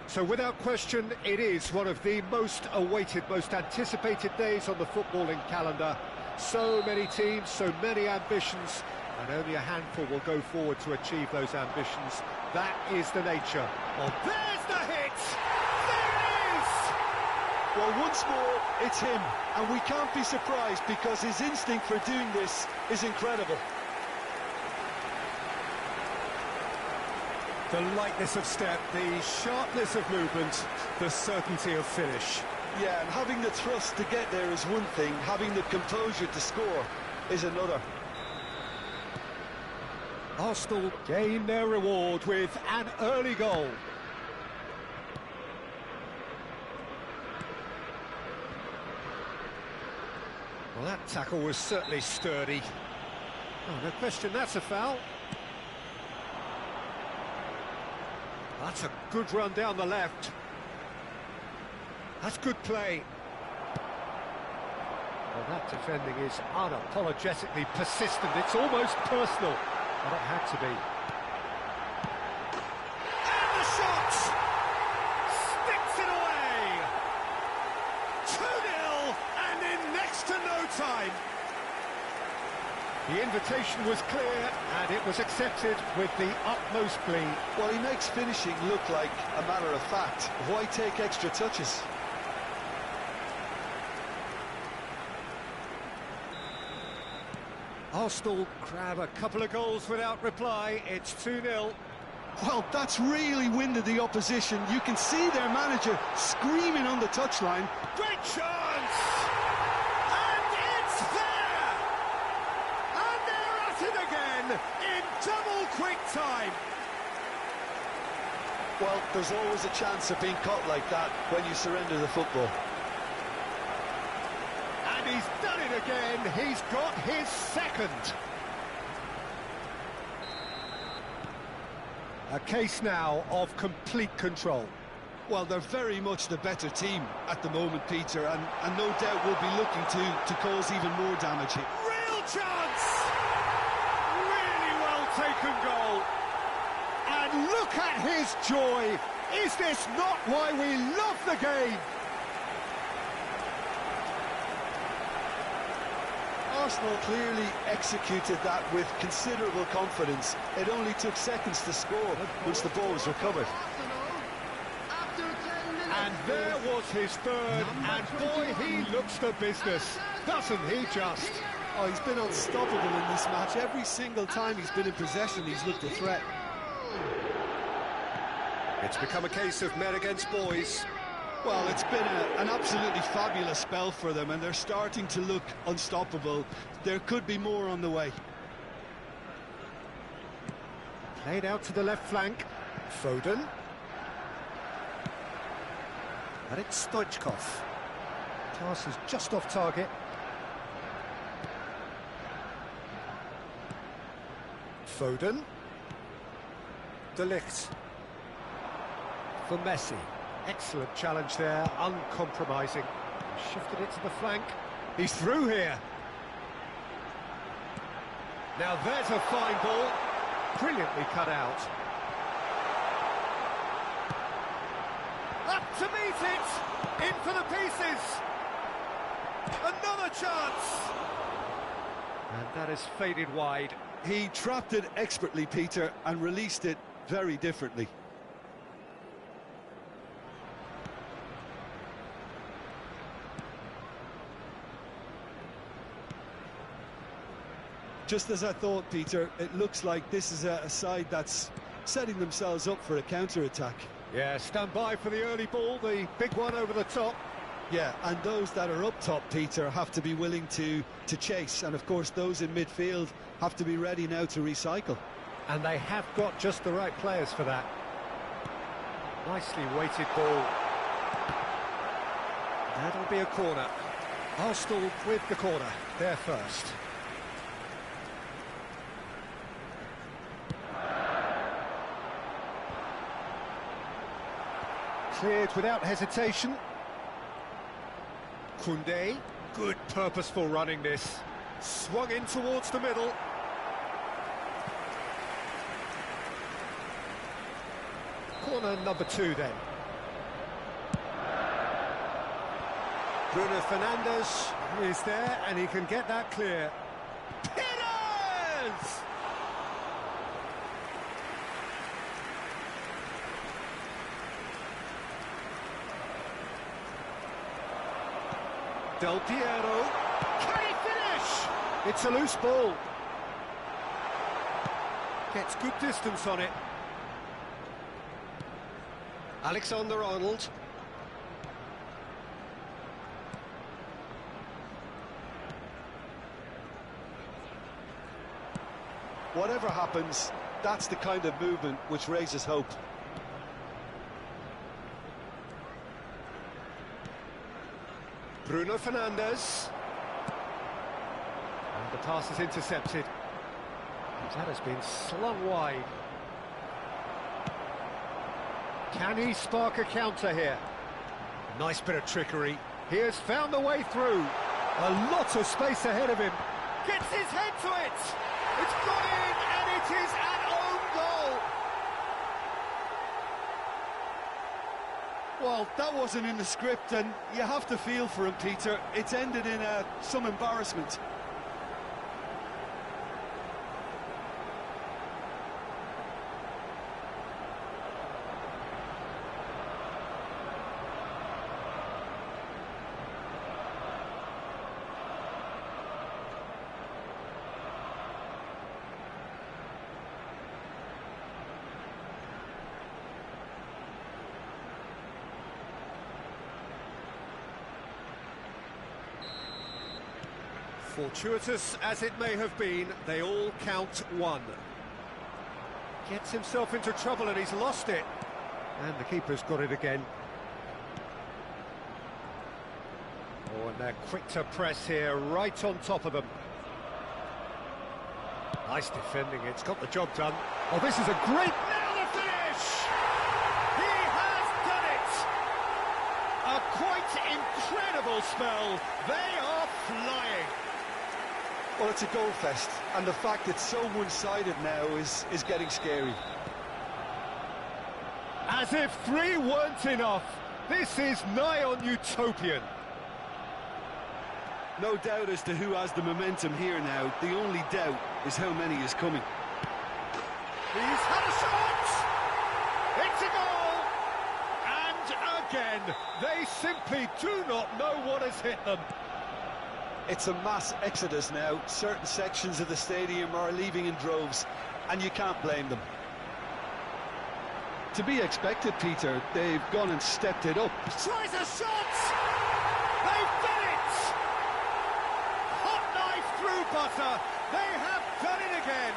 So without question, it is one of the most awaited, most anticipated days on the footballing calendar. So many teams, so many ambitions, and only a handful will go forward to achieve those ambitions. That is the nature of... There's the hit! There it is! Well, once more, it's him, and we can't be surprised because his instinct for doing this is incredible. The lightness of step, the sharpness of movement, the certainty of finish. Yeah, and having the thrust to get there is one thing, having the composure to score is another. Arsenal gain their reward with an early goal. Well, that tackle was certainly sturdy. Oh, no question, that's a foul. That's a good run down the left. That's good play. Well, that defending is unapologetically persistent. It's almost personal. But it had to be. And the shot! Sticks it away! 2-0, and in next to no time. The invitation was clear, and it was accepted with the utmost glee. Well, he makes finishing look like a matter of fact. Why take extra touches? Arsenal grab a couple of goals without reply. It's 2-0. Well, that's really winded the opposition. You can see their manager screaming on the touchline. Great chance! And it's there! And they're at it again in double quick time. Well, there's always a chance of being caught like that when you surrender the football. And he's done it again. He's got his second. A case now of complete control. Well, they're very much the better team at the moment, Peter, and no doubt will be looking to cause even more damage here. Real chance! Really well taken goal. And look at his joy. Is this not why we love the game? Arsenal clearly executed that with considerable confidence. It only took seconds to score once the ball was recovered. And there was his third, and boy, he looks the business, doesn't he just? Oh, he's been unstoppable in this match. Every single time he's been in possession, he's looked a threat. It's become a case of men against boys. Well, it's been an absolutely fabulous spell for them, and they're starting to look unstoppable. There could be more on the way. Played out to the left flank. Foden. And it's Stoichkov. Pass is just off target. Foden. De Ligt. For Messi. Excellent challenge there, uncompromising. Shifted it to the flank. He's through here. Now there's a fine ball. Brilliantly cut out. Up to meet it! In for the pieces! Another chance! And that is faded wide. He trapped it expertly, Peter, and released it very differently. Just as I thought, Peter, it looks like this is a side that's setting themselves up for a counter-attack. Yeah, stand by for the early ball, the big one over the top. Yeah, and those that are up top, Peter, have to be willing to chase. And, of course, those in midfield have to be ready now to recycle. And they have got just the right players for that. Nicely weighted ball. That'll be a corner. Arsenal with the corner, they're first. Cleared without hesitation. Koundé, good purposeful running this. Swung in towards the middle. Corner number 2 then. Bruno Fernandes is there, and he can get that clear. Pillars! Del Piero. Can he finish? It's a loose ball. Gets good distance on it. Alexander-Arnold. Whatever happens, that's the kind of movement which raises hope. Bruno Fernandes. And the pass is intercepted. That has been slung wide. Can he spark a counter here? Nice bit of trickery. He has found the way through. A lot of space ahead of him. Gets his head to it. It's gone in, and it is an own goal. Well, that wasn't in the script, and you have to feel for him, Peter. It's ended in some embarrassment. Fortuitous as it may have been, they all count one. Gets himself into trouble and he's lost it. And the keeper's got it again. Oh, and they're quick to press here, right on top of them. Nice defending, it's got the job done. Oh, this is a great... Now the finish! He has done it! A quite incredible spell. They are flying. Well, it's a goal fest, and the fact it's so one-sided now is getting scary. As if three weren't enough, this is nigh on utopian. No doubt as to who has the momentum here now. The only doubt is how many is coming. He's had a shot! It's a goal! And again, they simply do not know what has hit them. It's a mass exodus now. Certain sections of the stadium are leaving in droves, and you can't blame them. To be expected, Peter. They've gone and stepped it up. Tries a shot! They've done it! Hot knife through butter. They have done it again.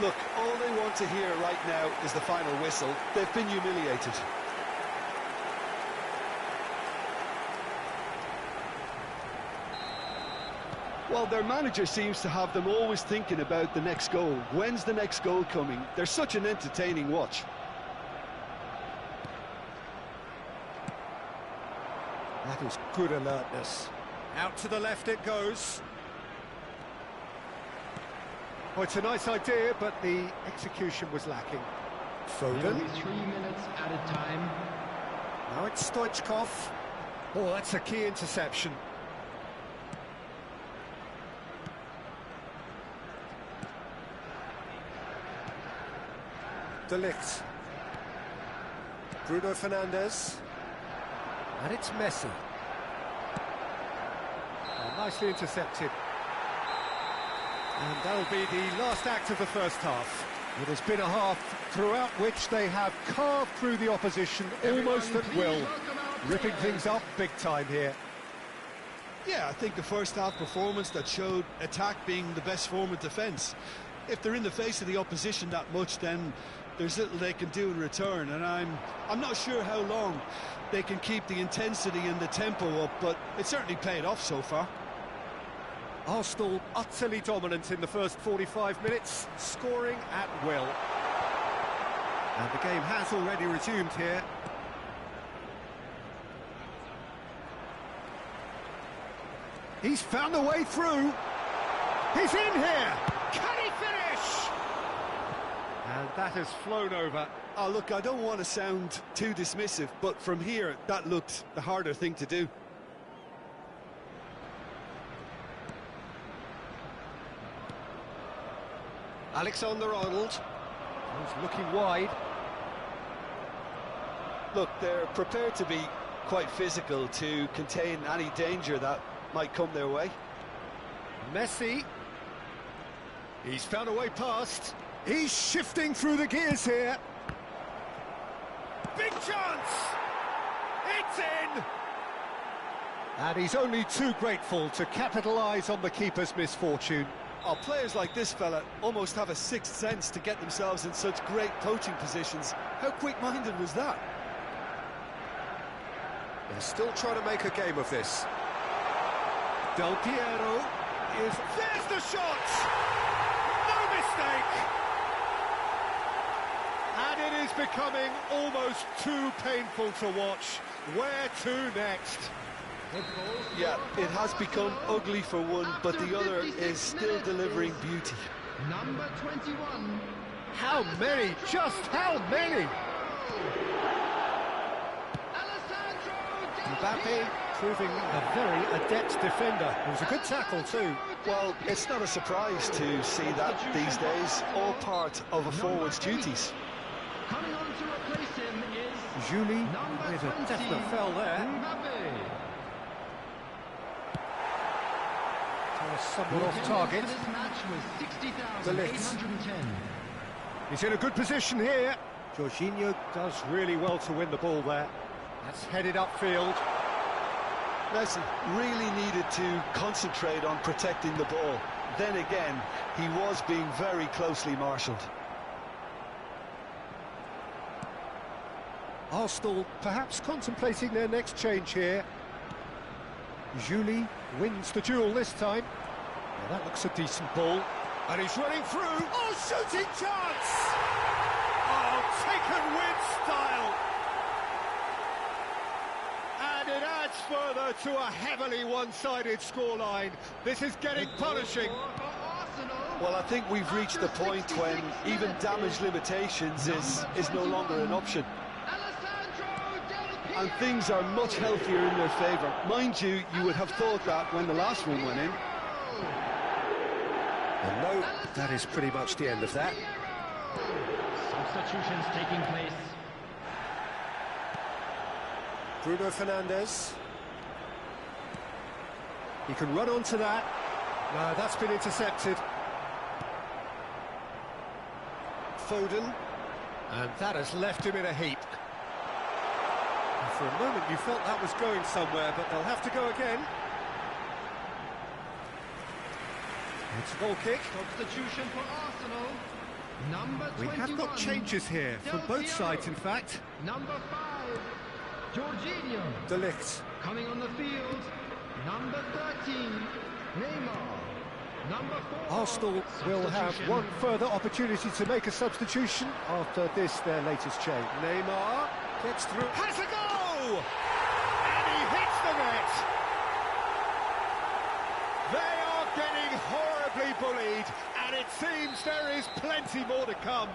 Look, all they want to hear right now is the final whistle. They've been humiliated. Well, their manager seems to have them always thinking about the next goal. When's the next goal coming? They're such an entertaining watch. That is good alertness. Out to the left it goes. Oh, it's a nice idea, but the execution was lacking. Foden. Nearly 3 minutes added time. Now it's Stoichkov. Oh, that's a key interception. De Ligt. Bruno Fernandes. And it's Messi. Oh, nicely intercepted. And that'll be the last act of the first half. It has been a half throughout which they have carved through the opposition almost at will, ripping things up big time here. Yeah, I think the first half performance that showed attack being the best form of defence. If they're in the face of the opposition that much, then there's little they can do in return, and I'm not sure how long they can keep the intensity and the tempo up, but it's certainly paid off so far. Arsenal utterly dominant in the first 45 minutes, scoring at will. And the game has already resumed here. He's found a way through. He's in here. Can he finish? And that has flown over. Oh, look, I don't want to sound too dismissive, but from here, that looked the harder thing to do. Alexander-Arnold. He's looking wide. Look, they're prepared to be quite physical to contain any danger that might come their way. Messi. He's found a way past. He's shifting through the gears here. Big chance! It's in! And he's only too grateful to capitalise on the keeper's misfortune. Oh, players like this fella almost have a sixth sense to get themselves in such great poaching positions. How quick-minded was that? They're still trying to make a game of this. Del Piero is... There's the shot! No mistake! And it is becoming almost too painful to watch. Where to next? Yeah, it has become ugly for one, but the other is still delivering beauty. Number 21. How many? Just how many? Mbappe proving a very adept defender. It was a good tackle too. Well, it's not a surprise to see that these days, all part of a forward's duties. Coming on to replace him is Julie with a definite fell there. Mbappe. Somewhat off target. This match was The lift. 60,810. He's in a good position here. Jorginho does really well to win the ball there. That's headed upfield. Messi really needed to concentrate on protecting the ball. Then again, he was being very closely marshalled. Arsenal perhaps contemplating their next change here. Julie wins the duel this time. Well, that looks a decent ball. And he's running through. Oh, shooting chance! Oh, taken with style. And it adds further to a heavily one-sided scoreline. This is getting punishing. Well, I think we've reached the point when even damage limitations is no longer an option. And things are much healthier in their favour. Mind you, you would have thought that when the last one went in. And no, that is pretty much the end of that. Substitutions taking place. Bruno Fernandes. He can run onto that. No, that's been intercepted. Foden. And that has left him in a heap. And for a moment you felt that was going somewhere, but they'll have to go again. It's a goal kick. Substitution for Arsenal. Number 21. We have got changes here from both sides, in fact. Number 5, Jorginho. De Ligt. Coming on the field, number 13, Neymar. Number 4. Arsenal will have one further opportunity to make a substitution after this, their latest change. Neymar gets through. Has a go! And he hits the net. They are getting horribly bullied, and it seems there is plenty more to come.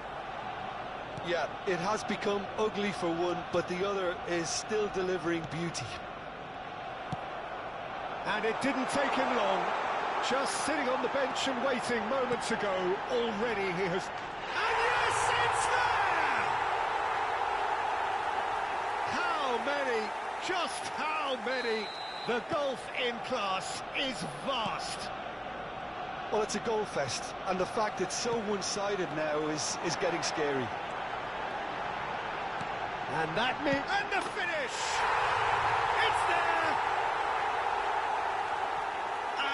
Yeah, it has become ugly for one, but the other is still delivering beauty. And it didn't take him long. Just sitting on the bench and waiting moments ago, already he has... And yes, it's there! How many? Just how many? The gulf in class is vast. Well, it's a goal fest, and the fact it's so one-sided now is getting scary. And that means... And the finish! It's there!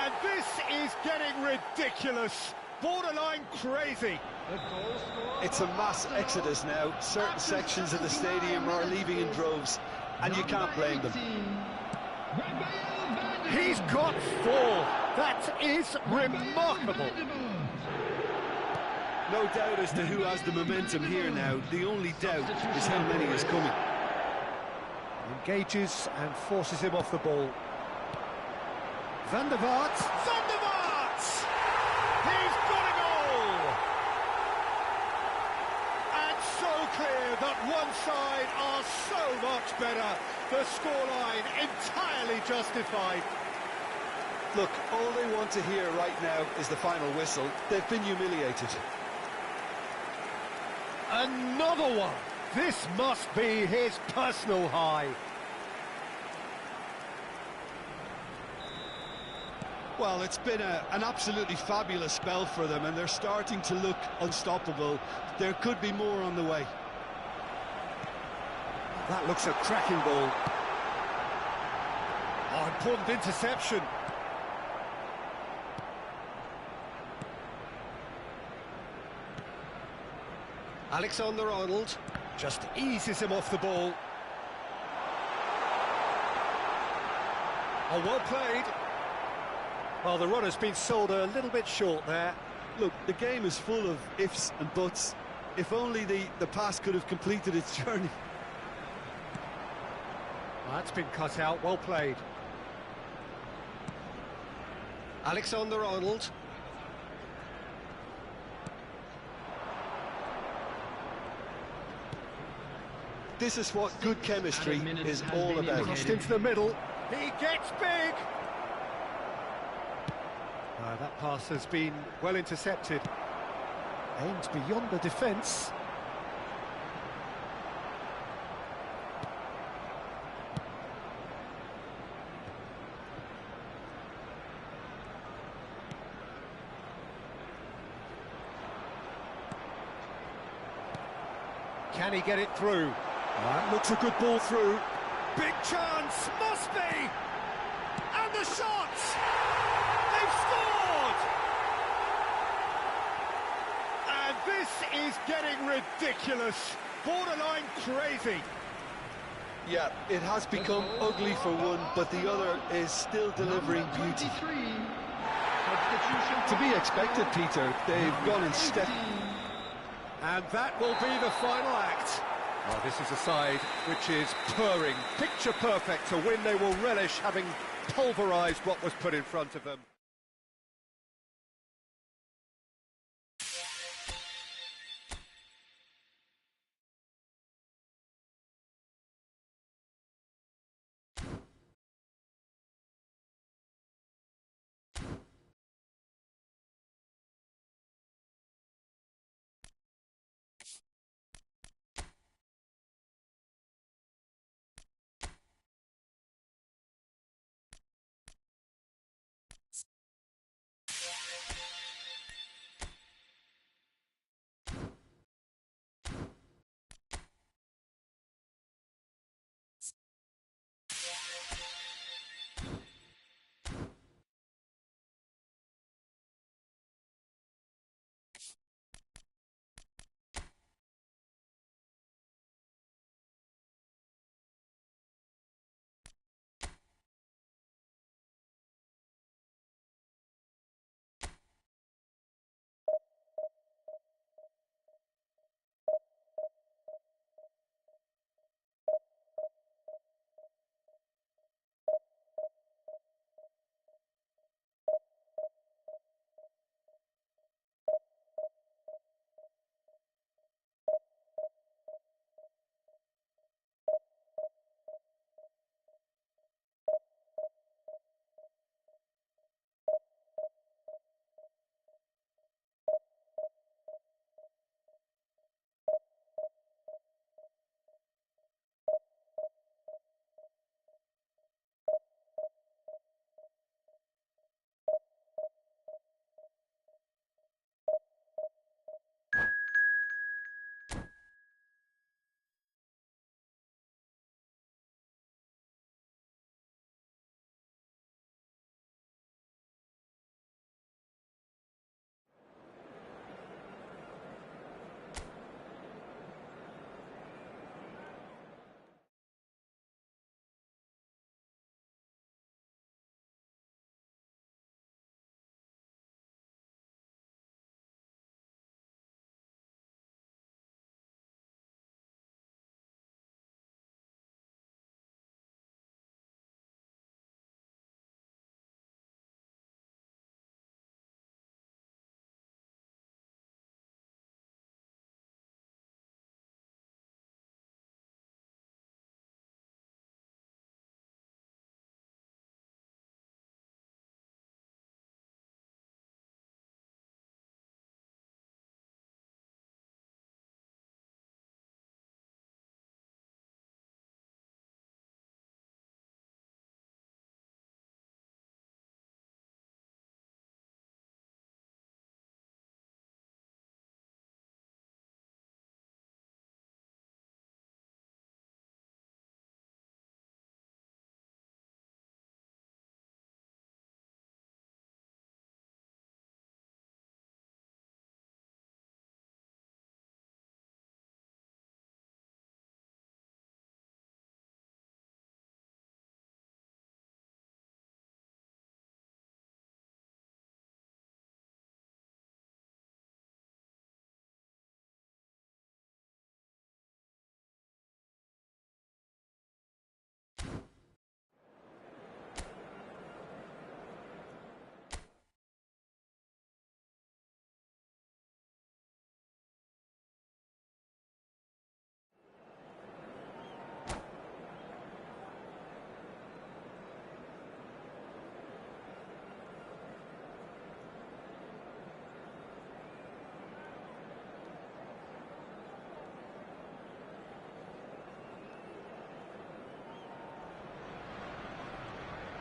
And this is getting ridiculous, borderline crazy. It's a mass exodus now. Certain sections of the stadium are leaving in droves, and you can't blame them. He's got 4. That is remarkable. No doubt as to who has the momentum here now. The only doubt is how many is coming. Engages and forces him off the ball. Van der Vaart. Van der Vaart! He's got a goal! And so clear that one side are so much better. The scoreline entirely justified. Look, all they want to hear right now is the final whistle. They've been humiliated. Another one! This must be his personal high. Well, it's been an absolutely fabulous spell for them, and they're starting to look unstoppable. There could be more on the way. That looks a cracking ball. Oh, important interception. Alexander-Arnold just eases him off the ball. Oh, well played. Well, the runner's been sold a little bit short there. Look, the game is full of ifs and buts. If only the pass could have completed its journey. That's been cut out, well played. Alexander-Arnold. This is what good chemistry is all about. Crossed into the middle. He gets big! That pass has been well intercepted. Aimed beyond the defence. Can he get it through? That looks a good ball through. Big chance, must be! And the shot! They've scored! And this is getting ridiculous. Borderline crazy. Yeah, it has become ugly for one, but the other is still delivering beauty. To be expected, Peter. They've gone in step. And that will be the final act. Oh, this is a side which is purring, picture perfect to win. They will relish having pulverised what was put in front of them.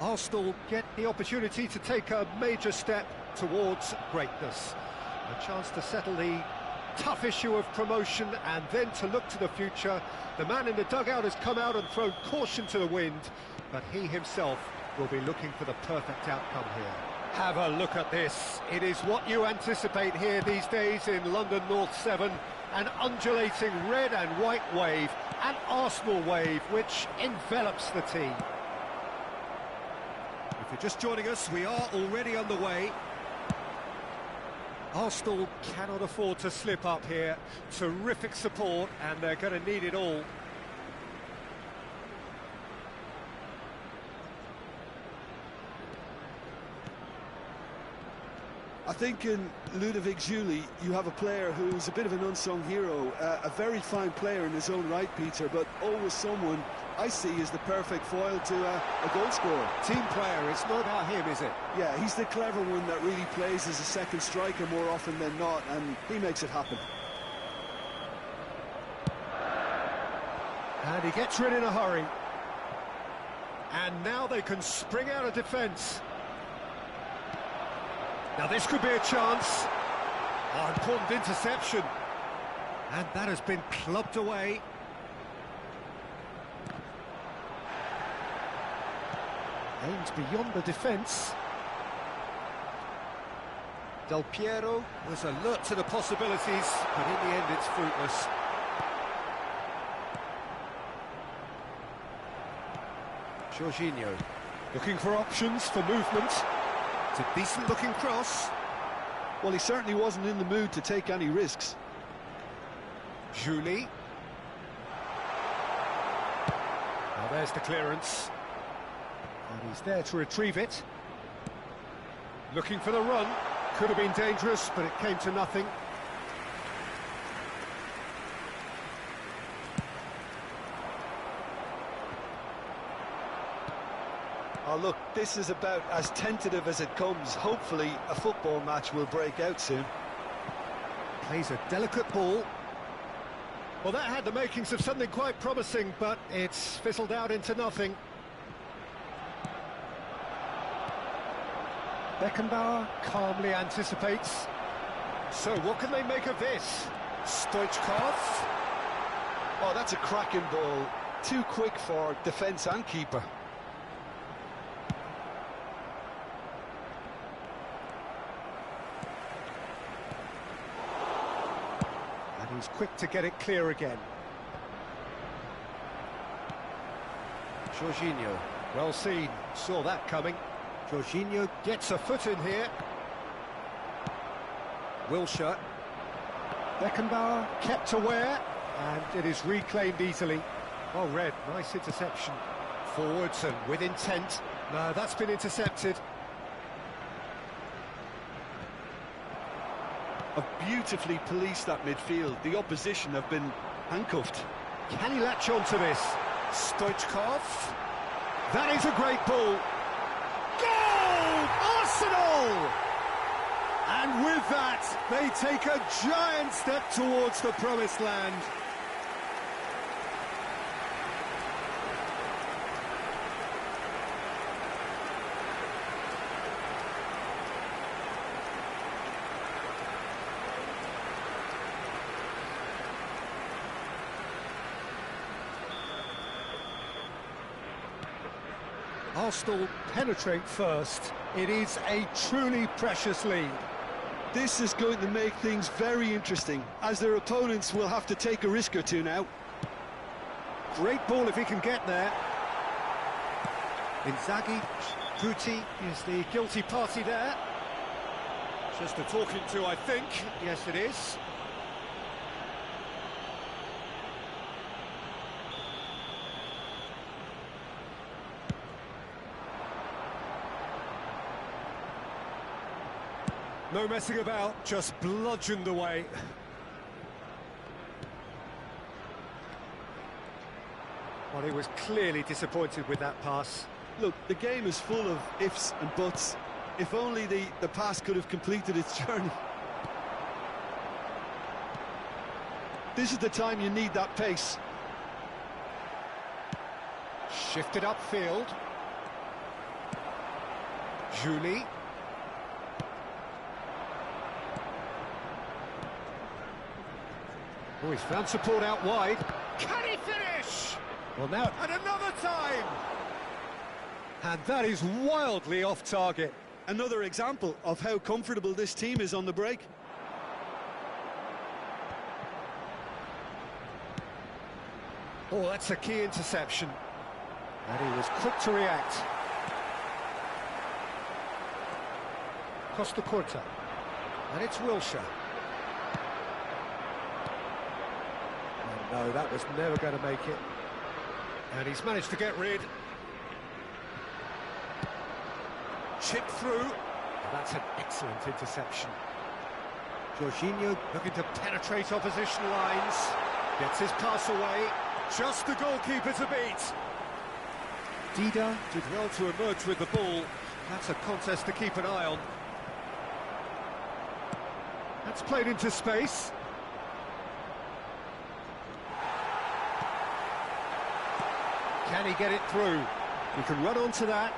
Arsenal get the opportunity to take a major step towards greatness. A chance to settle the tough issue of promotion and then to look to the future. The man in the dugout has come out and thrown caution to the wind, but he himself will be looking for the perfect outcome here. Have a look at this. It is what you anticipate here these days in London North 7. An undulating red and white wave, an Arsenal wave which envelops the team. If you're just joining us, we are already underway. Arsenal cannot afford to slip up here. Terrific support, and they're going to need it all. I think in Ludovic Giuly, you have a player who's a bit of an unsung hero, a very fine player in his own right, Peter, but always someone I see as the perfect foil to a goal scorer. Team player, it's not about him, is it? Yeah, he's the clever one that really plays as a second striker more often than not, and he makes it happen. And he gets rid in a hurry. And now they can spring out of defence. Now this could be a chance. Oh, important interception. And that has been clubbed away. Aimed beyond the defence. Del Piero was alert to the possibilities, but in the end it's fruitless. Jorginho looking for options for movement. It's a decent-looking cross. Well, he certainly wasn't in the mood to take any risks. Giuly. Now there's the clearance. And he's there to retrieve it. Looking for the run. Could have been dangerous, but it came to nothing. Oh, look, this is about as tentative as it comes. Hopefully, a football match will break out soon. Plays a delicate ball. Well, that had the makings of something quite promising, but it's fizzled out into nothing. Beckenbauer calmly anticipates. So, what can they make of this? Stoichkov. Oh, that's a cracking ball. Too quick for defence and keeper. He's quick to get it clear again. Jorginho, well seen, saw that coming. Jorginho gets a foot in here. Wilshere. Beckenbauer kept aware, and it is reclaimed easily. Well read, nice interception. Forwards and with intent. No, that's been intercepted. Have beautifully policed that midfield. The opposition have been handcuffed. Can he latch on to this? Stoichkov. That is a great ball. Goal! Arsenal! And with that, they take a giant step towards the promised land. Arsenal penetrate first. It is a truly precious lead. This is going to make things very interesting, as their opponents will have to take a risk or two now. Great ball if he can get there. Inzaghi, Guti is the guilty party there. Just a talking to, I think. Yes, it is. No messing about, just bludgeoned away. Well, he was clearly disappointed with that pass. Look, the game is full of ifs and buts. If only the pass could have completed its journey. This is the time you need that pace. Shifted upfield. Julie. Oh, he's found support out wide. Can he finish? Well, now, and another time! And that is wildly off target. Another example of how comfortable this team is on the break. Oh, that's a key interception. And he was quick to react. Costa Curta. And it's Wilshere. Oh, no, that was never going to make it. And he's managed to get rid. Chip through. Oh, that's an excellent interception. Jorginho looking to penetrate opposition lines. Gets his pass away. Just the goalkeeper to beat. Dida did well to emerge with the ball. That's a contest to keep an eye on. That's played into space. Can he get it through? He can run onto that.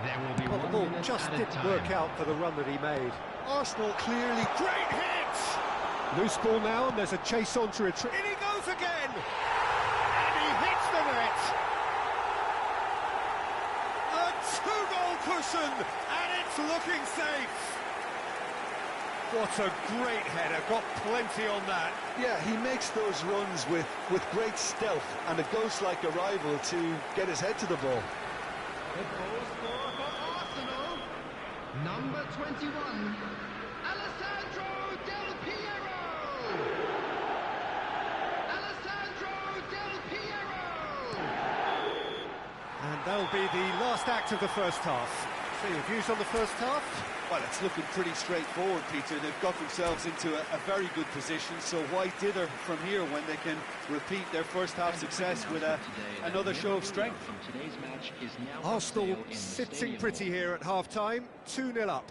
There will be Well, the one ball minute just at a didn't time. work out for the run that he made. Arsenal clearly... Great hit! Loose ball now, and there's a chase on to retrieve. In he goes again! And he hits the net! A two-goal cushion, and it's looking safe! What a great header, got plenty on that. Yeah, he makes those runs with great stealth and a ghost-like arrival to get his head to the ball. The goal scorer for Arsenal, number 21, Alessandro Del Piero. Alessandro Del Piero. And that'll be the last act of the first half. So your views on the first half? Well, it's looking pretty straightforward, Peter. They've got themselves into a very good position, so why dither from here when they can repeat their first half success with another show of strength? Arsenal sitting pretty here at half-time, 2-0 up.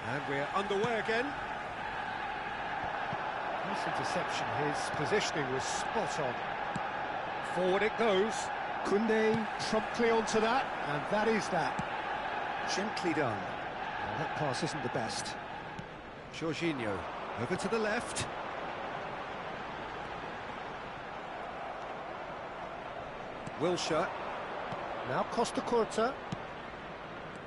And we're underway again. Nice interception, his positioning was spot on. Forward it goes. Koundé promptly onto that, and that is that. Gently done. Well, that pass isn't the best. Jorginho, over to the left. Wilshere. Now Costa Curta.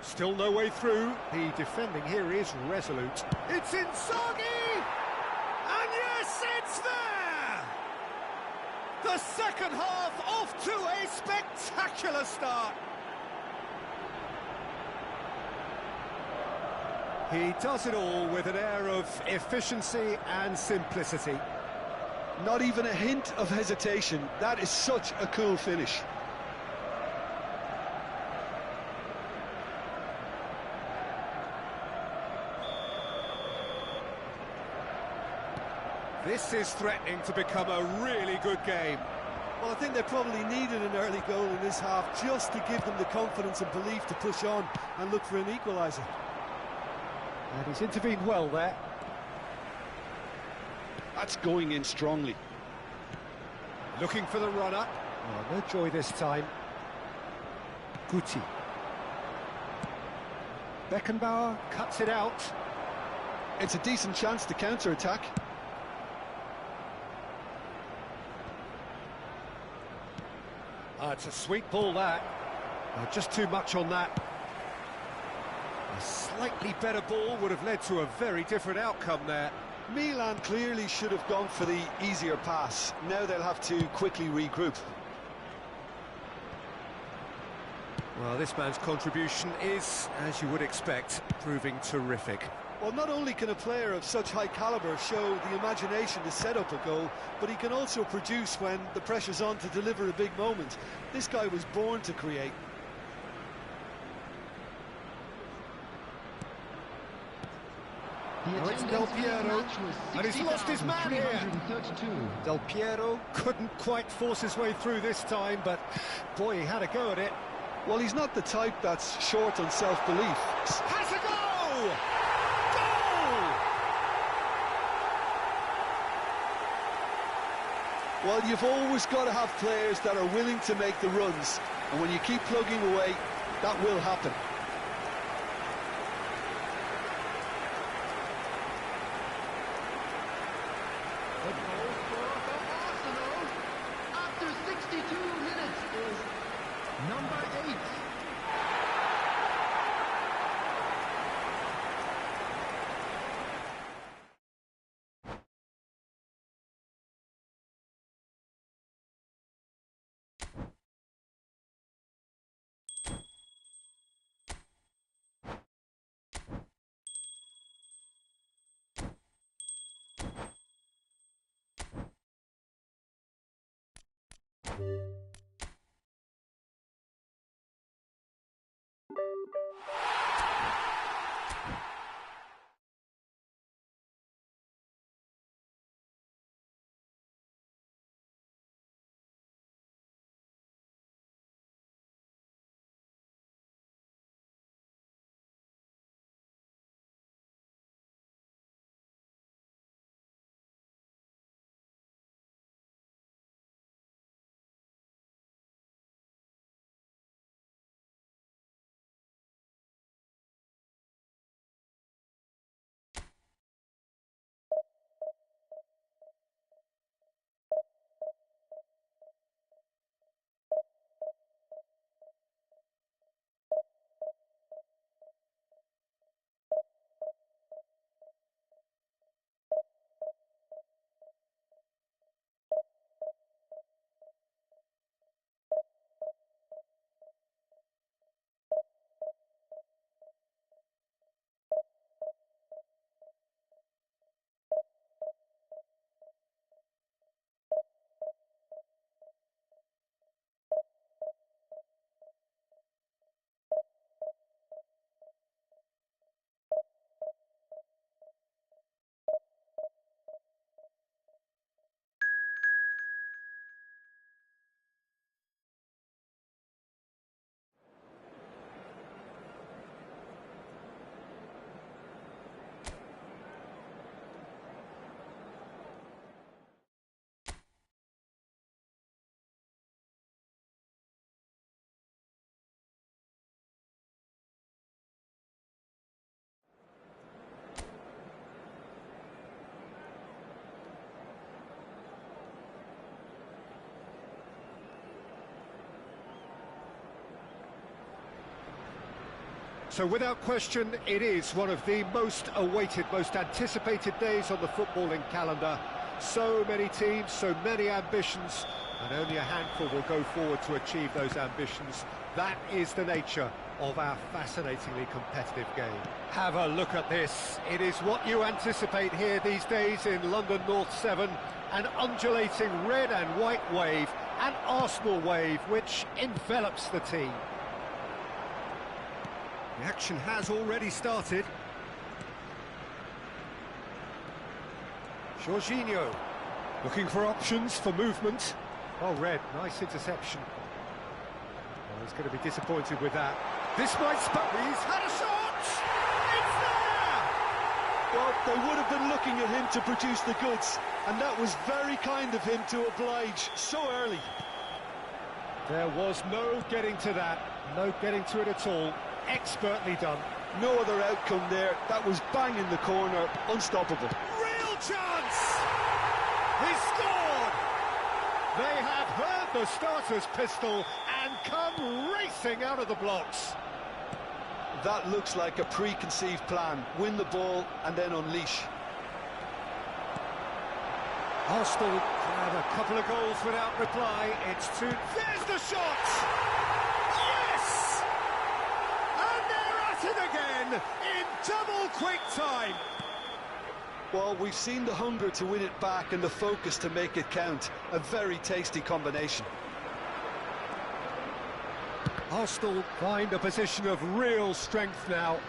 Still no way through. The defending here is resolute. It's Inzaghi! And yes, it's there! The second half off to a spectacular start. He does it all with an air of efficiency and simplicity. Not even a hint of hesitation. That is such a cool finish. This is threatening to become a really good game. Well, I think they probably needed an early goal in this half just to give them the confidence and belief to push on and look for an equaliser. And he's intervened well there. That's going in strongly. Looking for the runner. Oh, no joy this time. Guti. Beckenbauer cuts it out. It's a decent chance to counter-attack. It's a sweet ball, that. Just too much on that. A slightly better ball would have led to a very different outcome there. Milan clearly should have gone for the easier pass. Now they'll have to quickly regroup. Well, this man's contribution is, as you would expect, proving terrific. Well, not only can a player of such high calibre show the imagination to set up a goal, but he can also produce when the pressure's on to deliver a big moment. This guy was born to create. Now it's Del Piero, and he's lost his man here. Del Piero couldn't quite force his way through this time, but boy, he had a go at it. Well, he's not the type that's short on self-belief. Has a go! Goal! Well, you've always got to have players that are willing to make the runs, and when you keep plugging away, that will happen. The goal scorer for Arsenal after 62 minutes is number 8. So without question, it is one of the most awaited, most anticipated days on the footballing calendar. So many teams, so many ambitions, and only a handful will go forward to achieve those ambitions. That is the nature of our fascinatingly competitive game. Have a look at this. It is what you anticipate here these days in London North 7, an undulating red and white wave, an Arsenal wave which envelops the team. The action has already started. Jorginho looking for options for movement. Oh, Red, nice interception. Oh, he's going to be disappointed with that. This might spot. He's had a shot! It's there! Well, they would have been looking at him to produce the goods, and that was very kind of him to oblige so early. There was no getting to that, no getting to it at all. Expertly done. No other outcome there. That was bang in the corner, unstoppable. Real chance! He scored! They have heard the starter's pistol and come racing out of the blocks. That looks like a preconceived plan. Win the ball and then unleash. Arsenal have a couple of goals without reply. It's two. There's the shot! Yes! And they're at it again in double quick time. Well, we've seen the hunger to win it back and the focus to make it count. A very tasty combination. Arsenal find a position of real strength now.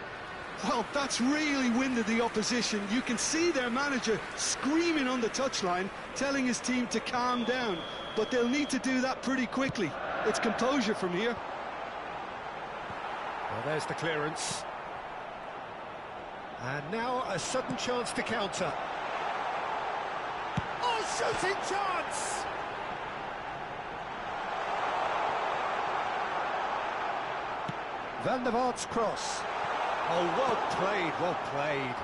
Well, that's really winded the opposition. You can see their manager screaming on the touchline, telling his team to calm down. But they'll need to do that pretty quickly. It's composure from here. Well, there's the clearance. And now a sudden chance to counter. Oh, shooting chance! Van der Vaart's cross. Oh, well played, well played.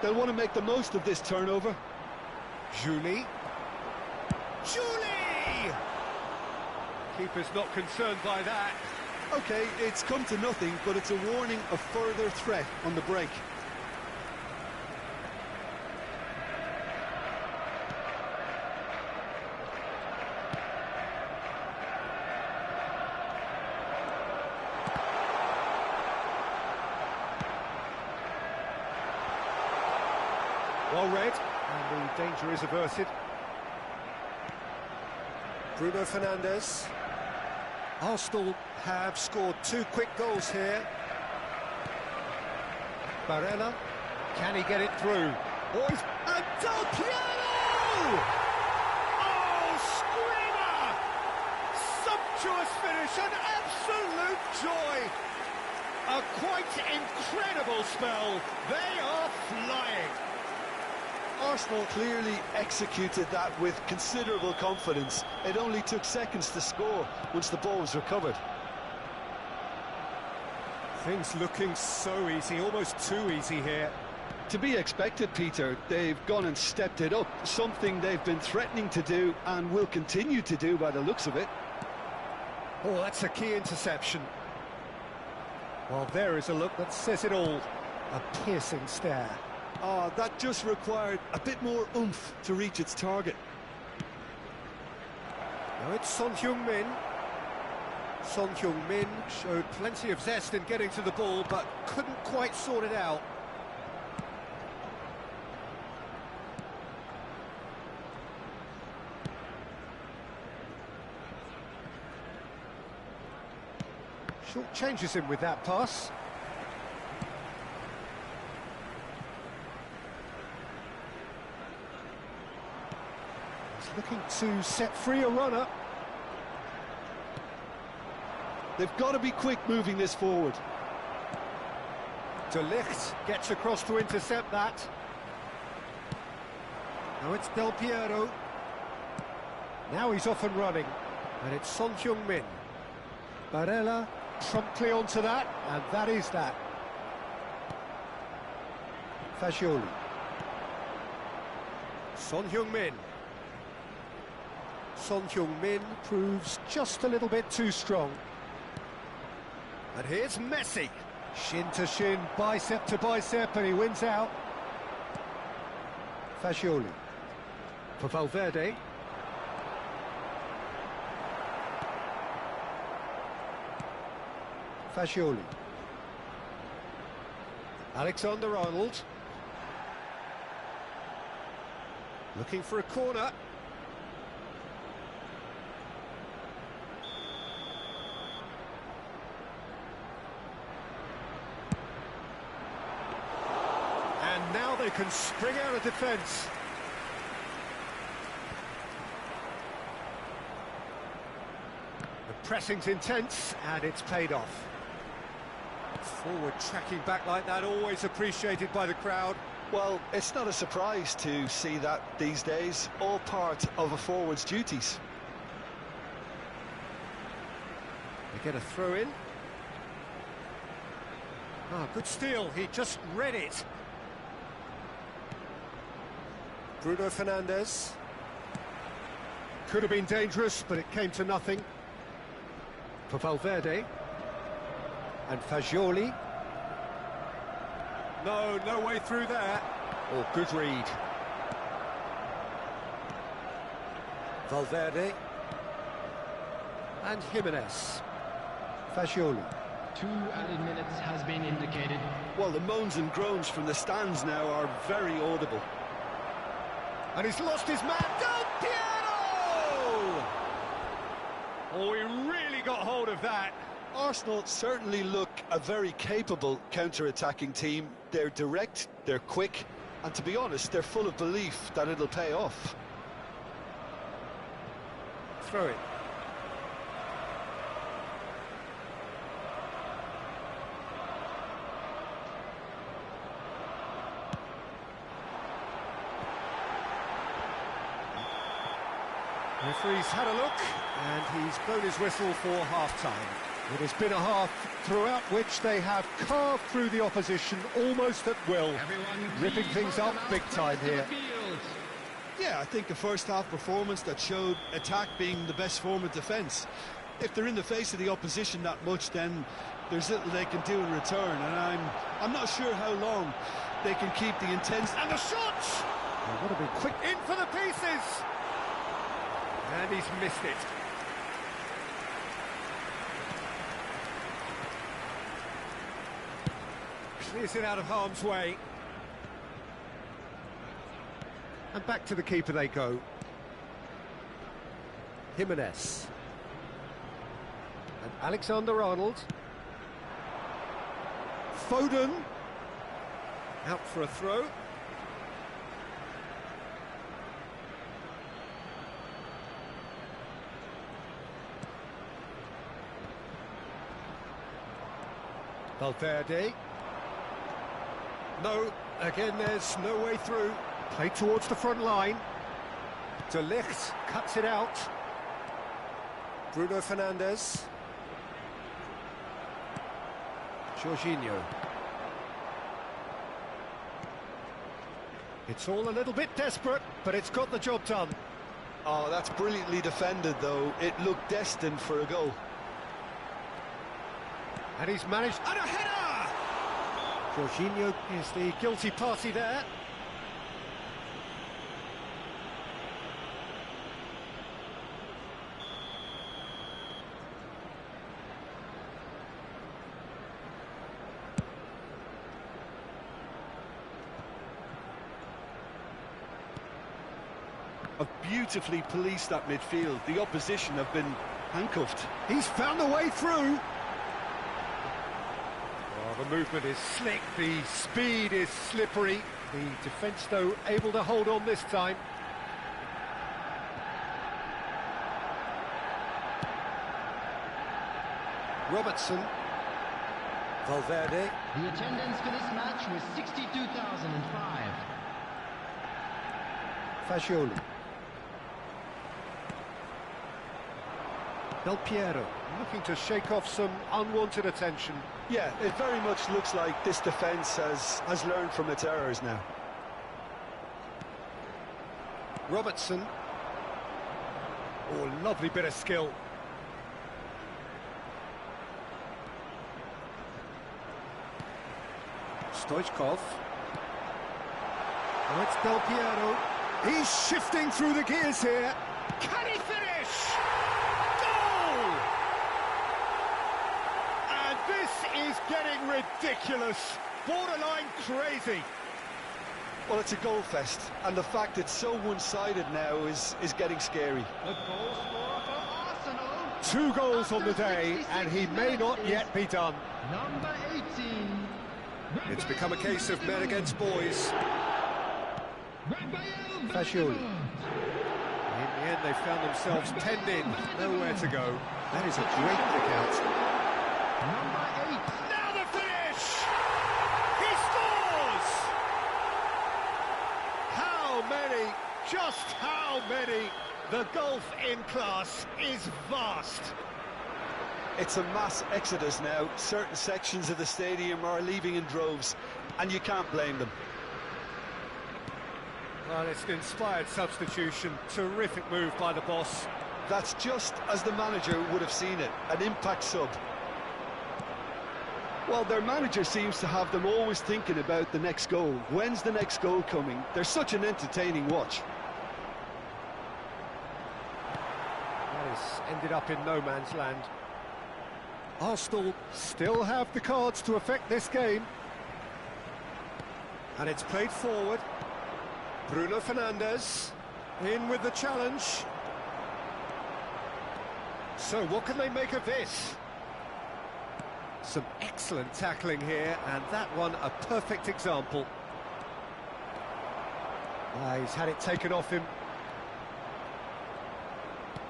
They'll want to make the most of this turnover. Julie. Julie! Keeper's not concerned by that. OK, it's come to nothing, but it's a warning of further threat on the break. Well read, and the danger is averted. Bruno Fernandes. Arsenal have scored 2 quick goals here. Barella, can he get it through? Oh, and Del Piero! Oh, screamer! Sumptuous finish, an absolute joy! A quite incredible spell. They are flying. Arsenal clearly executed that with considerable confidence. It only took seconds to score once the ball was recovered. Things looking so easy, almost too easy here. To be expected, Peter. They've gone and stepped it up, something they've been threatening to do and will continue to do by the looks of it. Oh, that's a key interception. Well, there is a look that says it all. A piercing stare. Oh, that just required a bit more oomph to reach its target. Now it's Son Heung-min. Son Heung-min showed plenty of zest in getting to the ball, but couldn't quite sort it out. Short changes him with that pass. Looking to set free a runner. They've got to be quick moving this forward. De Ligt gets across to intercept that. Now it's Del Piero. Now he's off and running. And it's Son Heung-min. Barella promptly onto that, and that is that. Fagioli. Son Heung-min. Son Heung-min proves just a little bit too strong. And here's Messi. Shin to shin, bicep to bicep, and he wins out. Fagioli. For Valverde. Fagioli. Alexander-Arnold. Looking for a corner. And now they can spring out of defence. The pressing's intense, and it's paid off. Forward tracking back like that, always appreciated by the crowd. Well, it's not a surprise to see that these days, all part of a forward's duties. They get a throw in. Ah, good steal, he just read it. Bruno Fernandes. Could have been dangerous, but it came to nothing. For Valverde. And Fagioli. No way through there. Oh, good read. Valverde. And Jimenez. Fagioli. 2 added minutes has been indicated. Well, the moans and groans from the stands now are very audible. And he's lost his man. Del Piero! Oh, he really got hold of that. Arsenal certainly look a very capable counter-attacking team. They're direct, they're quick, and to be honest, they're full of belief that it'll pay off. Throw it. Referee's had a look, and he's blown his whistle for half-time. It has been a half throughout which they have carved through the opposition almost at will, ripping things up big time here. Yeah, I think a first-half performance that showed attack being the best form of defence. If they're in the face of the opposition that much, then there's little they can do in return, and I'm not sure how long they can keep the intense... And the shots! Oh, what a big quick in for the pieces! And he's missed it. Clears it out of harm's way. And back to the keeper they go. Jimenez. And Alexander-Arnold. Foden. Out for a throw. Valverde. No, again there's no way through. Play towards the front line. De Ligt cuts it out. Bruno Fernandes. Jorginho. It's all a little bit desperate, but it's got the job done. Oh, that's brilliantly defended, though. It looked destined for a goal. And he's managed... And a header! Jorginho is the guilty party there. Have beautifully policed that midfield. The opposition have been handcuffed. He's found a way through. Oh, the movement is slick, the speed is slippery. The defence, though, able to hold on this time. Robertson. Valverde. The attendance for this match was 62,005. Fagioli. Del Piero, looking to shake off some unwanted attention. Yeah, it very much looks like this defence has learned from its errors now. Robertson. Oh, lovely bit of skill. Stoichkov. Oh, it's Del Piero. He's shifting through the gears here. Can he finish? Goal! And this is getting ridiculous. Borderline crazy. Well, it's a goal fest, and the fact it's so one-sided now is getting scary. The goal scorer for Arsenal. 2 goals on the day, and he may not yet be done. Number 18. It's become a case of men against boys. Fagioli. In the end, they found themselves penned in, nowhere to go. That is a great kick out. Number 8. Now the finish! He scores! How many, just how many? The gulf in class is vast. It's a mass exodus now. Certain sections of the stadium are leaving in droves, and you can't blame them. Well, it's an inspired substitution. Terrific move by the boss. That's just as the manager would have seen it, an impact sub. Well, their manager seems to have them always thinking about the next goal. When's the next goal coming? They're such an entertaining watch. That has ended up in no man's land. Arsenal still have the cards to affect this game. And it's played forward. Bruno Fernandes in with the challenge. So what can they make of this? Some excellent tackling here, and that one a perfect example. He's had it taken off him.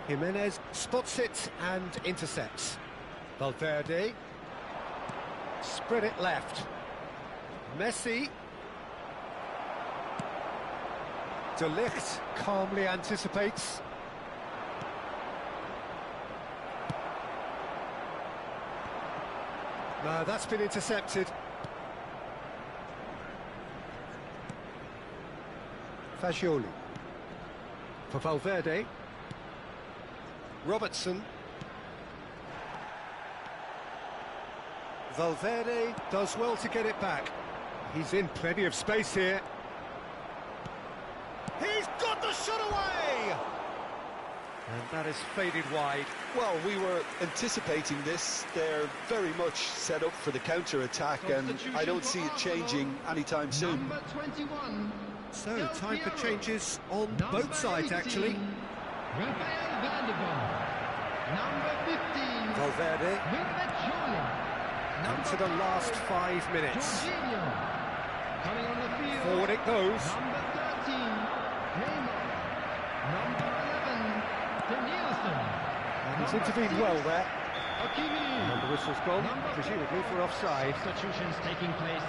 Jimenez spots it and intercepts. Valverde. Spread it left. Messi. De Ligt calmly anticipates. No, that's been intercepted. Fagioli. For Valverde. Robertson. Valverde does well to get it back. He's in plenty of space here. He's got the shot away! And that is faded wide. Well, we were anticipating this. They're very much set up for the counter-attack, and I don't see it changing anytime soon. Number 21. So, time for changes on both sides, actually. Rafael Vanderbilt. Number 15. Valverde into the last 5 minutes. Coming on the field. Forward it goes. Number 13. Neymar. Number 11. Danielson. And he's intervened well there. Hakimi. And the whistle's gone, presumably for offside. Substitutions taking place.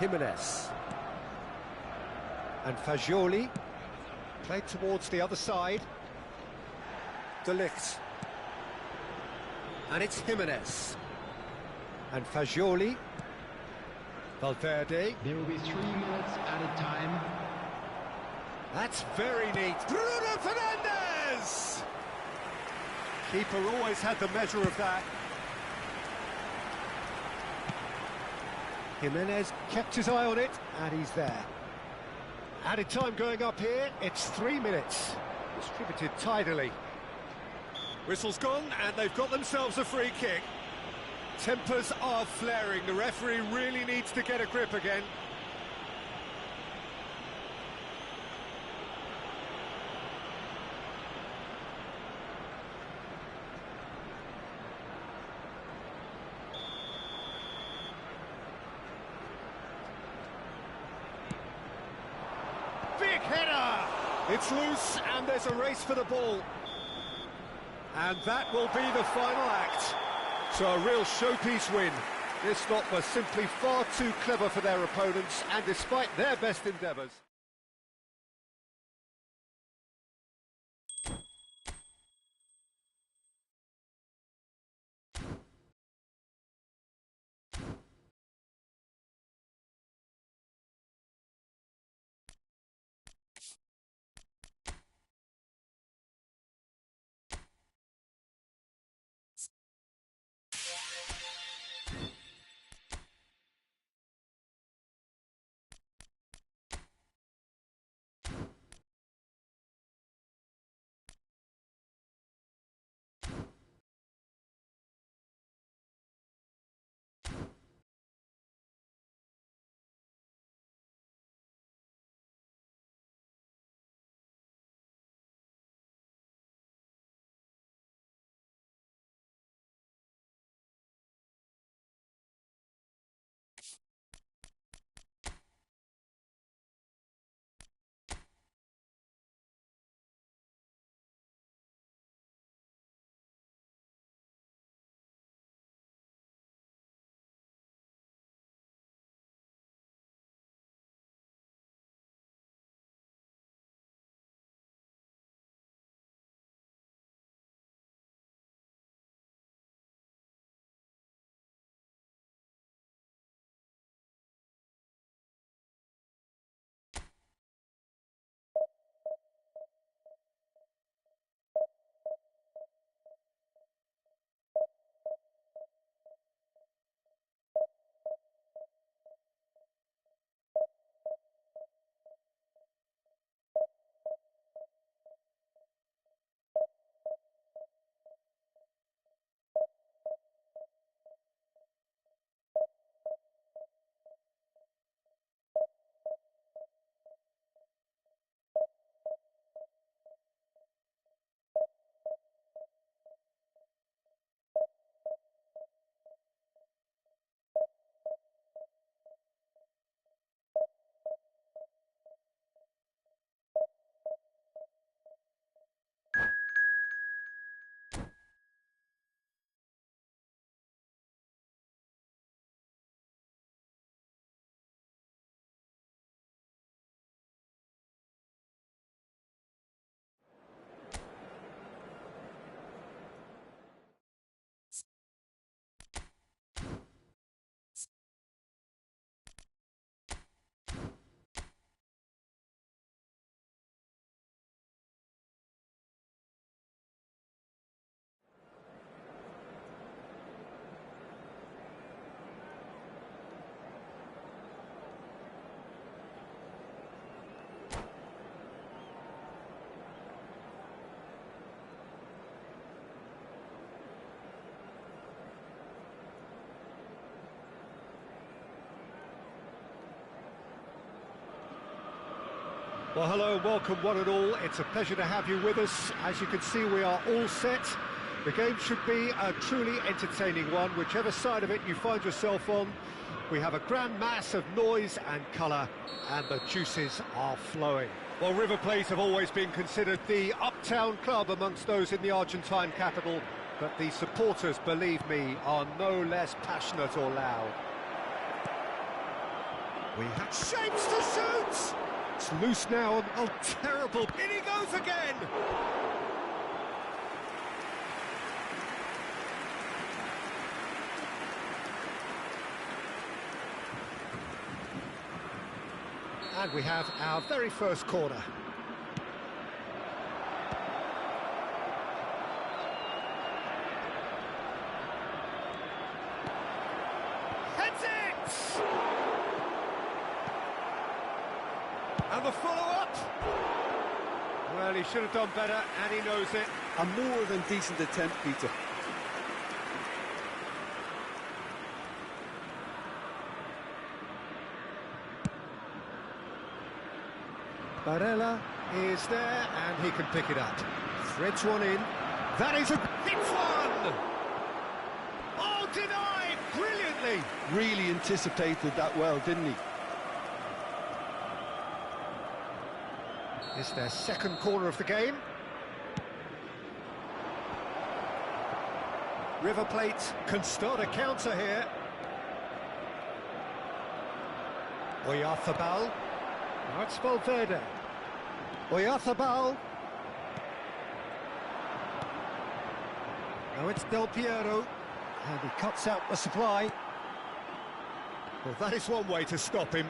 Jimenez. And Fagioli. Played towards the other side. De Ligt. And it's Jimenez. And Fagioli. Valverde. There will be 3 minutes at a time. That's very neat. Bruno Fernandes! Keeper always had the measure of that. Jimenez kept his eye on it, and he's there. Added time going up here, it's 3 minutes. Distributed tidily. Whistle's gone, and they've got themselves a free kick. Tempers are flaring, the referee really needs to get a grip again. Big header! It's loose and there's a race for the ball. And that will be the final act. So a real showpiece win. This lot were simply far too clever for their opponents, and despite their best endeavours. Well, hello and welcome one and all. It's a pleasure to have you with us. As you can see, we are all set. The game should be a truly entertaining one, whichever side of it you find yourself on. We have a grand mass of noise and colour, and the juices are flowing. Well, River Plate have always been considered the uptown club amongst those in the Argentine capital, but the supporters, believe me, are no less passionate or loud. We have shapes to shoot! It's loose now, oh, terrible, in he goes again! And we have our very first corner. Heads it! And the follow-up! Well, he should have done better, and he knows it. A more than decent attempt, Peter. Barella is there, and he can pick it up. Threads one in. That is a... Hits one! Oh, denied! Brilliantly! Really anticipated that well, didn't he? It's their second corner of the game. River Plate can start a counter here. Oyarzabal. Now it's Valverde. Oyarzabal. Now it's Del Piero. And he cuts out the supply. Well, that is one way to stop him.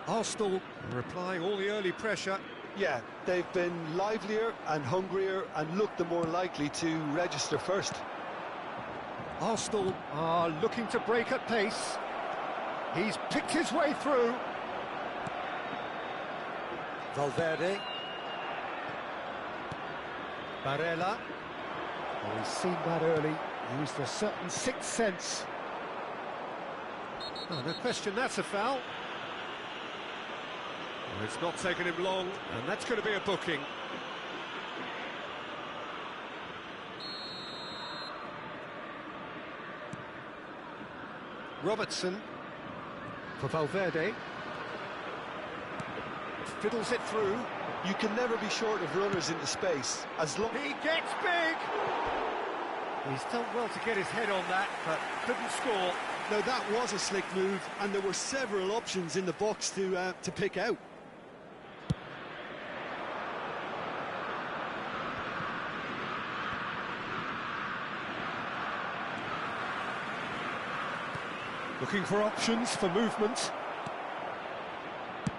Arsenal replying all the early pressure. Yeah, they've been livelier and hungrier and looked the more likely to register first. Arsenal are looking to break at pace. He's picked his way through. Valverde. Barella. Oh, he's seen that early. Used a certain sixth sense. Oh, no question, that's a foul. Well, it's not taken him long, and that's going to be a booking. Robertson for Valverde. Fiddles it through. You can never be short of runners into space. As long He gets big! He's done well to get his head on that, but couldn't score. Now that was a slick move, and there were several options in the box to pick out. Looking for options for movement.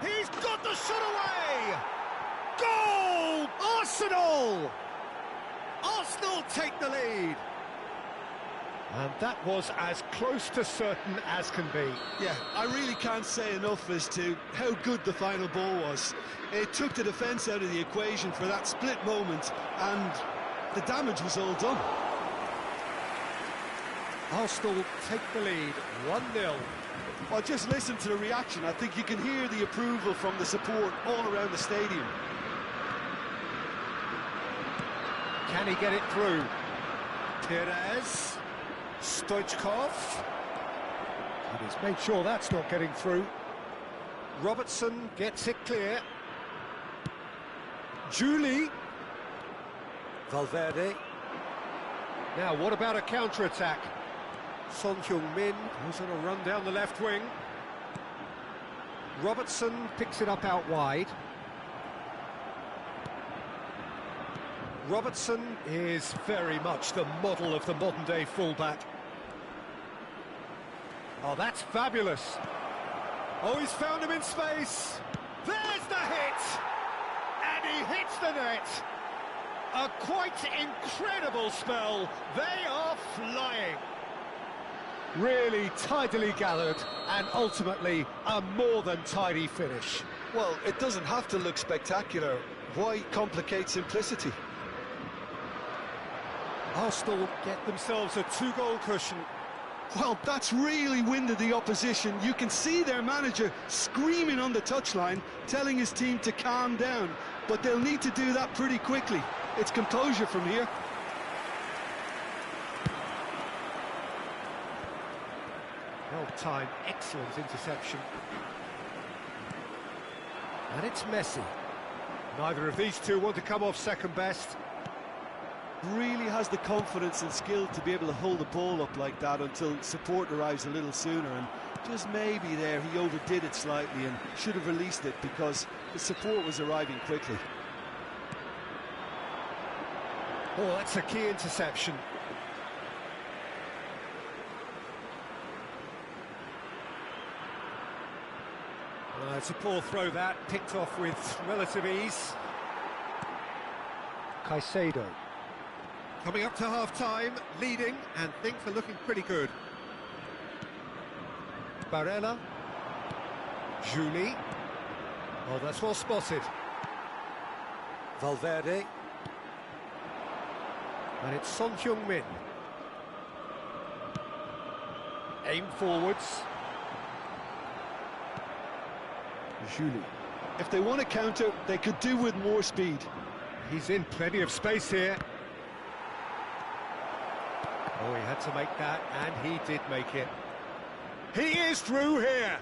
He's got the shot away! Goal! Arsenal! Arsenal take the lead. And that was as close to certain as can be. Yeah, I really can't say enough as to how good the final ball was. It took the defence out of the equation for that split moment, and the damage was all done. Arsenal take the lead, 1-0. Well, just listen to the reaction. I think you can hear the approval from the support all around the stadium. Can he get it through? Perez, Stoichkov. And he's made sure that's not getting through. Robertson gets it clear. Julie. Valverde. Now, what about a counter-attack? Son Heung-min goes on a run down the left wing. Robertson picks it up out wide. Robertson is very much the model of the modern-day fullback. Oh, that's fabulous. Oh, he's found him in space. There's the hit! And he hits the net. A quite incredible spell. They are flying. Really tidily gathered, and ultimately a more than tidy finish. Well, it doesn't have to look spectacular. Why complicate simplicity? Arsenal get themselves a 2-goal cushion. Well, that's really winded the opposition. You can see their manager screaming on the touchline, telling his team to calm down, but they'll need to do that pretty quickly. It's composure from here. Well-timed, excellent interception. And it's Messi. Neither of these two want to come off second best. Really has the confidence and skill to be able to hold the ball up like that until support arrives a little sooner, and just maybe there he overdid it slightly and should have released it because the support was arriving quickly. Oh, that's a key interception. It's a poor throw that, picked off with relative ease. Caicedo. Coming up to half-time, leading, and things are looking pretty good. Barella. Juli. Oh, that's well spotted. Valverde. And it's Son Heung-min. Aim forwards. Juli. If they want to counter, they could do with more speed. He's in plenty of space here. Oh, he had to make that, and he did make it. He is through here.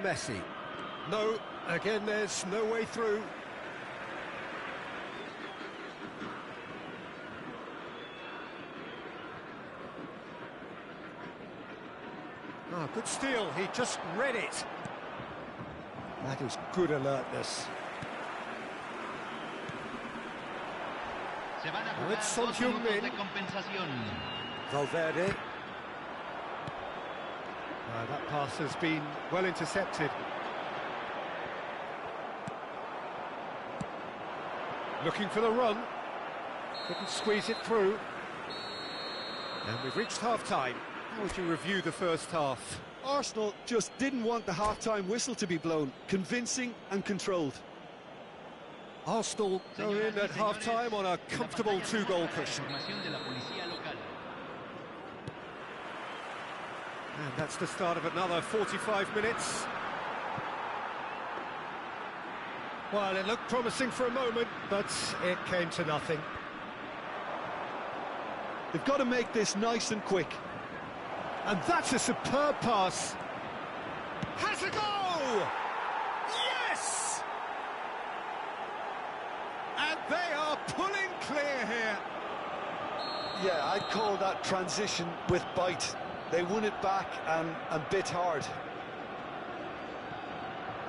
Messi. No, again, there's no way through. Ah, good steal, he just read it. That is good alertness. Now it's Son Heung-min. Valverde. That pass has been well intercepted. Looking for the run. Couldn't squeeze it through. And we've reached half-time. How would you review the first half? Arsenal just didn't want the half-time whistle to be blown. Convincing and controlled. Arsenal go in at half-time on a comfortable two-goal cushion. And that's the start of another 45 minutes. Well, it looked promising for a moment, but it came to nothing. They've got to make this nice and quick. And that's a superb pass. Has a goal! Yes! And they are pulling clear here. Yeah, I'd call that transition with bite. They won it back and bit hard.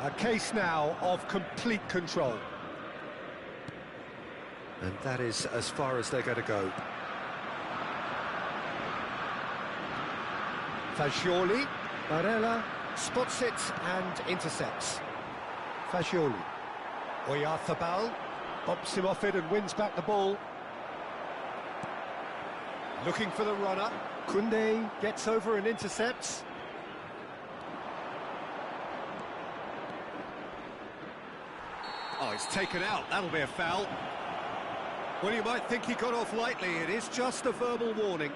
A case now of complete control. And that is as far as they're going to go. Fagioli. Barella spots it and intercepts. Fagioli. Oyarzabal bumps him off it and wins back the ball. Looking for the runner. Koundé gets over and intercepts. Oh, it's taken out. That'll be a foul. Well, you might think he got off lightly. It is just a verbal warning.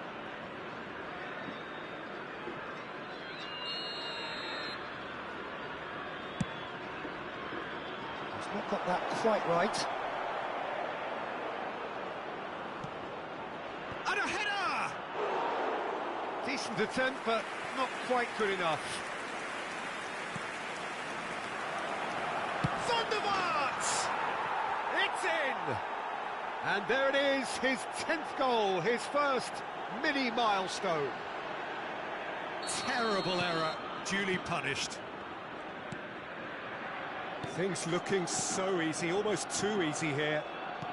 He's not got that quite right. And a header! Decent attempt, but not quite good enough. It's in! And there it is, his 10th goal, his first mini milestone. Terrible error, duly punished. Things looking so easy, almost too easy here.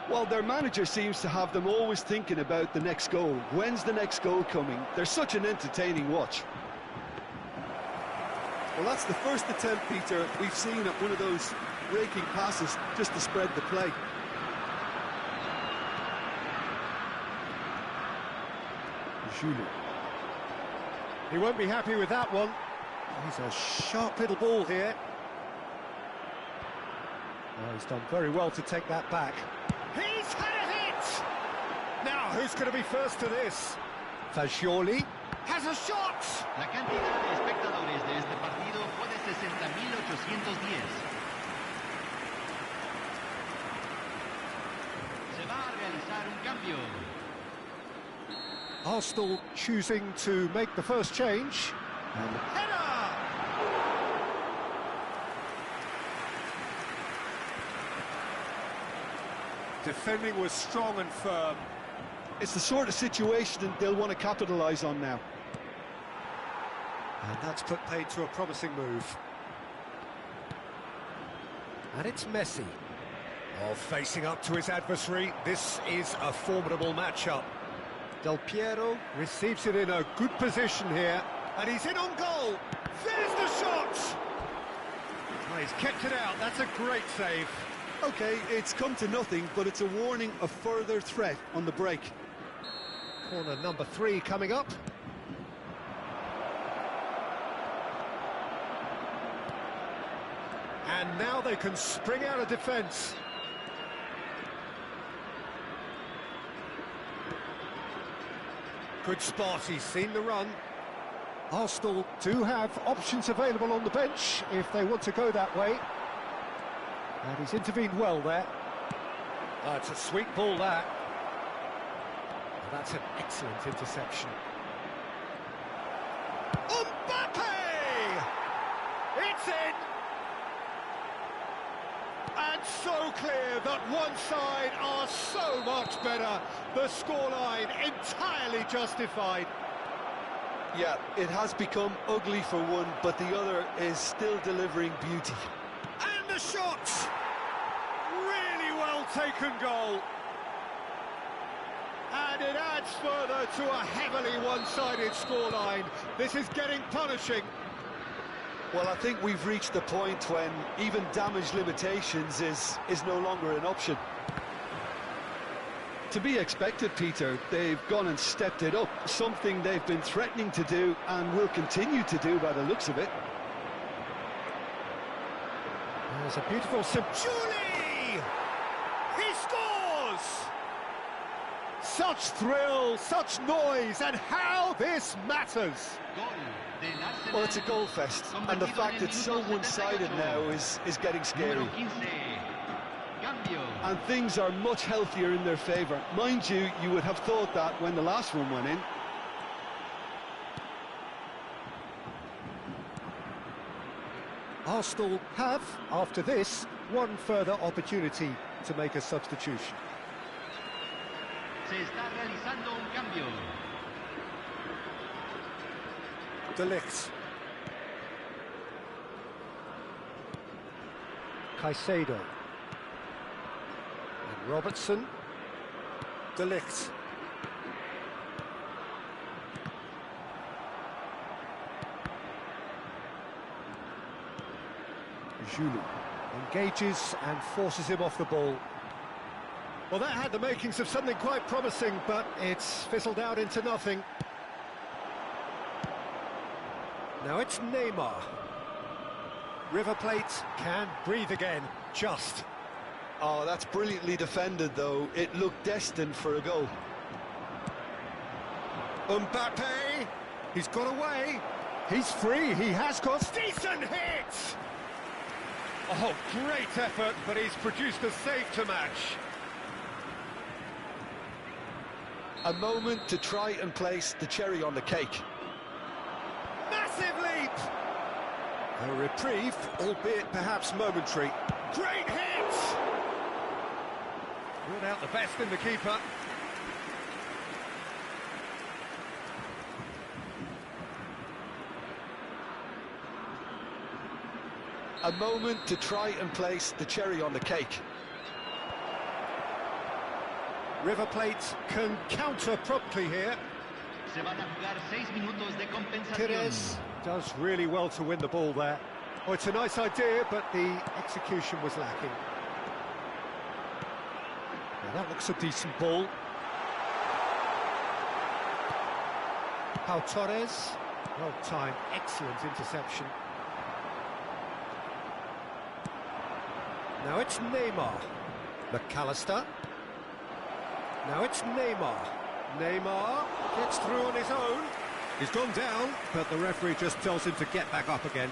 Well, their manager seems to have them always thinking about the next goal. When's the next goal coming? They're such an entertaining watch. Well, that's the first attempt, Peter, we've seen at one of those raking passes just to spread the play. Juli. He won't be happy with that one. He's a sharp little ball here. Oh, he's done very well to take that back. He's had a hit! Now, who's going to be first to this? Fagioli has a shot! La cantidad de espectadores de este partido fue de 60.810. Se va a realizar un cambio. Arsenal choosing to make the first change. And header! Defending was strong and firm. It's the sort of situation they'll want to capitalise on now. And that's put paid to a promising move. And it's Messi. Oh, facing up to his adversary. This is a formidable matchup. Del Piero receives it in a good position here. And he's in on goal. There's the shot! Oh, he's kept it out. That's a great save. OK, it's come to nothing, but it's a warning of further threat on the break. Corner number 3 coming up. And now they can spring out of defence. Good spot, he's seen the run. Arsenal do have options available on the bench if they want to go that way. And he's intervened well there. Oh, it's a sweet ball, that. That's an excellent interception. Mbappe! It's in! And so clear that one side are so much better. The scoreline entirely justified. Yeah, it has become ugly for one, but the other is still delivering beauty. And the shot! Really well taken goal. And it adds further to a heavily one-sided scoreline. This is getting punishing. Well, I think we've reached the point when even damage limitations is no longer an option. To be expected, Peter. They've gone and stepped it up, something they've been threatening to do and will continue to do by the looks of it. There's a beautiful Julie! He scores! Such thrill, such noise, and how this matters! Well, it's a goal fest, and the fact it's so one-sided now is getting scary. And things are much healthier in their favour. Mind you, you would have thought that when the last one went in. Arsenal have, after this, one further opportunity to make a substitution. Se está realizando un cambio. De Ligt. Caicedo. And Robertson. De Ligt. Zulu engages and forces him off the ball. Well, that had the makings of something quite promising, but it's fizzled out into nothing. Now it's Neymar. River Plate can breathe again, just. Oh, that's brilliantly defended, though. It looked destined for a goal. Mbappe! He's got away. He's free, he has got decent hit! Oh, great effort, but he's produced a save to match. A moment to try and place the cherry on the cake. Massive leap! A reprieve, albeit perhaps momentary. Great hit! Ruled out the best in the keeper. A moment to try and place the cherry on the cake. River Plate can counter promptly here. Se van a jugar 6 minutos de compensación. Pires does really well to win the ball there. Oh, it's a nice idea, but the execution was lacking. Now that looks a decent ball. Pau Torres, well timed, excellent interception. Now it's Neymar. McAllister. Now it's Neymar. Neymar gets through on his own. He's gone down, but the referee just tells him to get back up again.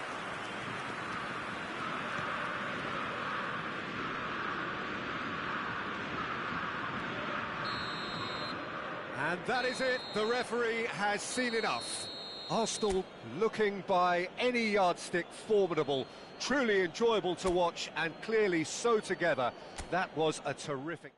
And that is it. The referee has seen enough. Arsenal looking by any yardstick formidable, truly enjoyable to watch, and clearly so together. That was a terrific...